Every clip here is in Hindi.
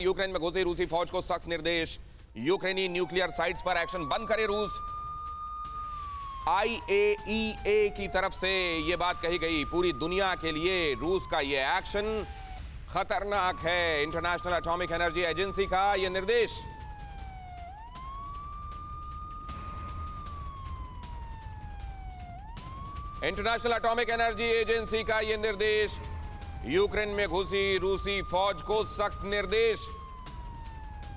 यूक्रेन में घुसी रूसी फौज को सख्त निर्देश। यूक्रेनी न्यूक्लियर साइट्स पर एक्शन बंद करे रूस। IAEA की तरफ से यह बात कही गई, पूरी दुनिया के लिए रूस का यह एक्शन खतरनाक है। इंटरनेशनल एटॉमिक एनर्जी एजेंसी का यह निर्देश। इंटरनेशनल एटॉमिक एनर्जी एजेंसी का यह निर्देश। यूक्रेन में घुसी रूसी फौज को सख्त निर्देश।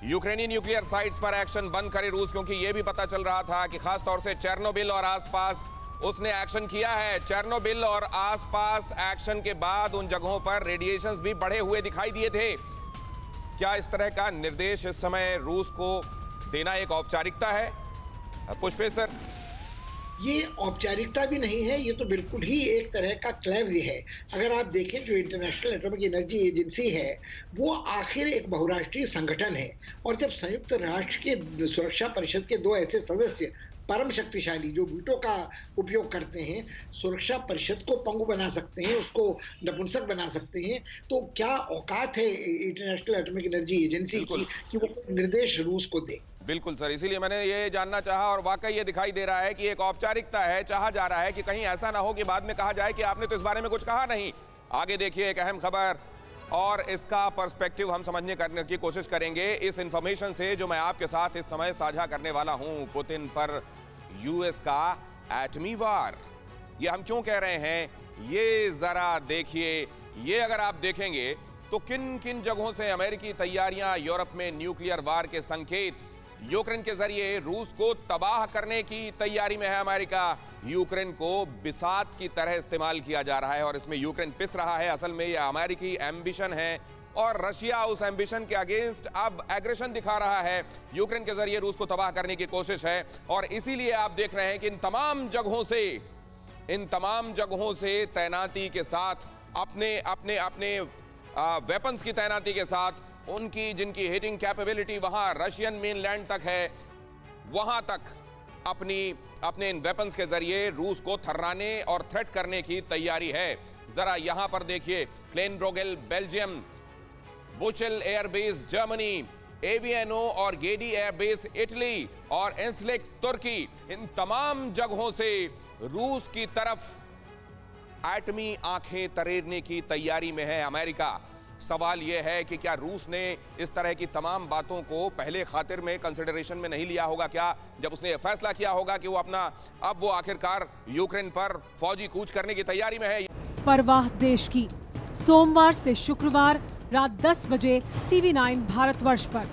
यूक्रेनी न्यूक्लियर साइट्स पर एक्शन बंद करे रूस, क्योंकि यह भी पता चल रहा था कि खास तौर से चेर्नोबिल और आसपास उसने एक्शन किया है। चेर्नोबिल और आसपास एक्शन के बाद उन जगहों पर रेडिएशंस भी बढ़े हुए दिखाई दिए थे। क्या इस तरह का निर्देश इस समय रूस को देना एक औपचारिकता है? पुष्पेश, ये औपचारिकता भी नहीं है, ये तो बिल्कुल ही एक तरह का क्लेव है। अगर आप देखें, जो इंटरनेशनल एटॉमिक एनर्जी एजेंसी है वो आखिर एक बहुराष्ट्रीय संगठन है, और जब संयुक्त राष्ट्र के सुरक्षा परिषद के दो ऐसे सदस्य परम शक्तिशाली जो वीटो का उपयोग करते हैं, सुरक्षा परिषद को पंगु बना सकते हैं, उसको नपुंसक बना सकते हैं, तो क्या औकात है इंटरनेशनल एटॉमिक एनर्जी एजेंसी की कि वो निर्देश रूस को दे? बिल्कुल सर, इसीलिए मैंने ये जानना चाहा, और वाकई ये दिखाई दे रहा है कि एक औपचारिकता है। चाहा जा रहा है कि कहीं ऐसा ना हो कि बाद में कहा जाए कि आपने तो इस बारे में कुछ कहा नहीं। आगे देखिए एक अहम खबर, और इसका पर्सपेक्टिव हम समझने करने की कोशिश करेंगे इस इंफॉर्मेशन से जो मैं आपके साथ इस समय साझा करने वाला हूं। पुतिन पर यूएस का एटमी वार, ये हम क्यों कह रहे हैं, ये जरा देखिए। ये अगर आप देखेंगे तो किन किन जगहों से अमेरिकी तैयारियां, यूरोप में न्यूक्लियर वार के संकेत, यूक्रेन के जरिए रूस को तबाह करने की तैयारी में है अमेरिका। यूक्रेन को बिसात की तरह इस्तेमाल किया जा रहा है और इसमें यूक्रेन पिस रहा है। असल में यह अमेरिकी एम्बिशन है और रशिया उस एम्बिशन के अगेंस्ट अब एग्रेशन दिखा रहा है। यूक्रेन के जरिए रूस को तबाह करने की कोशिश है, और इसीलिए आप देख रहे हैं कि इन तमाम जगहों से तैनाती के साथ, अपने वेपन्स की तैनाती के साथ, उनकी जिनकी हिटिंग कैपेबिलिटी वहां रशियन मेनलैंड तक है, वहां तक अपने इन वेपन्स के जरिए रूस को थर्राने और थ्रेट करने की तैयारी है। जरा यहां पर देखिए, क्लेनब्रोगेल बेल्जियम, बुचेल एयरबेस जर्मनी, एवियानो और गेडी एयरबेस इटली और एंसलेक तुर्की, इन तमाम जगहों से रूस की तरफ एटमी आंखें तरेरने की तैयारी में है अमेरिका। सवाल यह है कि क्या रूस ने इस तरह की तमाम बातों को पहले खातिर में कंसिडरेशन में नहीं लिया होगा? क्या जब उसने यह फैसला किया होगा कि वो आखिरकार यूक्रेन पर फौजी कूच करने की तैयारी में है? परवाह देश की, सोमवार से शुक्रवार रात 10 बजे TV9 भारतवर्ष पर।